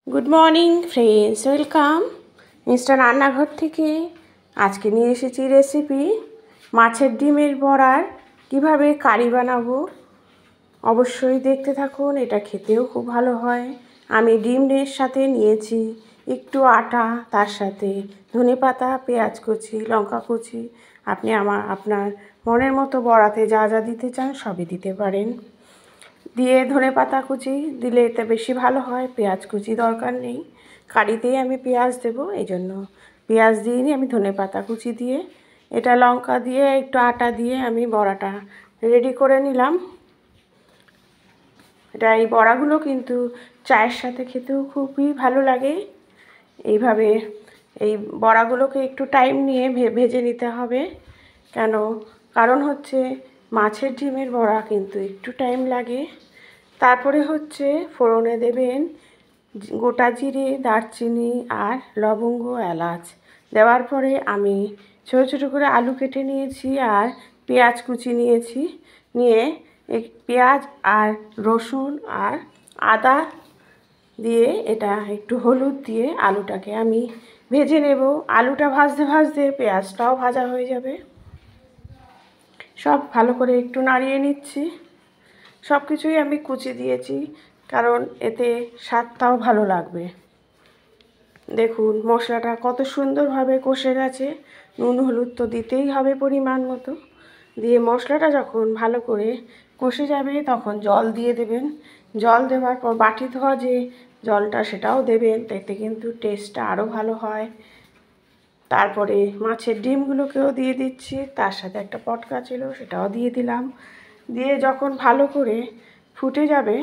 Good morning friends, welcome mister রান্নাঘর থেকে। আজকে নিয়ে এসেছি রেসিপি মাছের ডিমের বড়ার কিভাবে কারি বানাবো। অবশ্যই দেখতে থাকুন, এটা খেতেও খুব ভালো হয়। আমি ডিমের সাথে নিয়েছি একটু আটা, তার সাথে ধনেপাতা, পেঁয়াজ কুচি, লঙ্কা কুচি। আপনি আপনার মনের মতো বড়াতে যা যা দিতে চান সবই দিতে পারেন। দিয়ে ধনেপাতা কুচি দিলে এটা বেশি ভালো হয়, পেঁয়াজ কুচি দরকার নেই। কারিতেই আমি পেঁয়াজ দেবো, এই জন্য পেঁয়াজ দিইনি, আমি ধনেপাতা কুচি দিয়ে এটা লঙ্কা দিয়ে একটু আটা দিয়ে আমি বড়াটা রেডি করে নিলাম। এই বড়াগুলো কিন্তু চায়ের সাথে খেতেও খুবই ভালো লাগে। এইভাবে এই বড়াগুলোকে একটু টাইম নিয়ে ভেজে নিতে হবে। কারণ হচ্ছে মাছের ডিমের বড়া কিন্তু একটু টাইম লাগে। তারপরে হচ্ছে ফোড়নে দেবেন গোটা জিরে, দারচিনি আর লবঙ্গ, এলাচ। দেওয়ার পরে আমি ছোটো ছোটো করে আলু কেটে নিয়েছি আর পেঁয়াজ কুচি নিয়েছি। নিয়ে পেঁয়াজ আর রসুন আর আদা দিয়ে এটা একটু হলুদ দিয়ে আলুটাকে আমি ভেজে নেব। আলুটা ভাজতে ভাজতে পেঁয়াজটাও ভাজা হয়ে যাবে। সব ভালো করে একটু নাড়িয়ে নিচ্ছি। সব কিছুই আমি কুচি দিয়েছি, কারণ এতে স্বাদটাও ভালো লাগবে। দেখুন মশলাটা কত সুন্দরভাবে কষে গেছে। নুন হলুদ তো দিতেই হবে পরিমাণ মতো। দিয়ে মশলাটা যখন ভালো করে কষে যাবে তখন জল দিয়ে দেবেন। জল দেওয়ার পর বাটি ধোয়া যে জলটা সেটাও দেবেন, এতে কিন্তু টেস্টটা আরও ভালো হয়। তারপরে মাছের ডিমগুলোকেও দিয়ে দিচ্ছি, তার সাথে একটা পটকা ছিল সেটাও দিয়ে দিলাম। দিয়ে যখন ভালো করে ফুটে যাবে,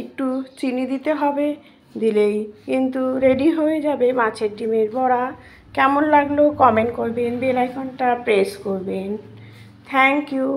একটু চিনি দিতে হবে, দিলেই কিন্তু রেডি হয়ে যাবে মাছের ডিমের বড়া। কেমন লাগলো কমেন্ট করবেন, বেল আইকনটা প্রেস করবেন। Thank you.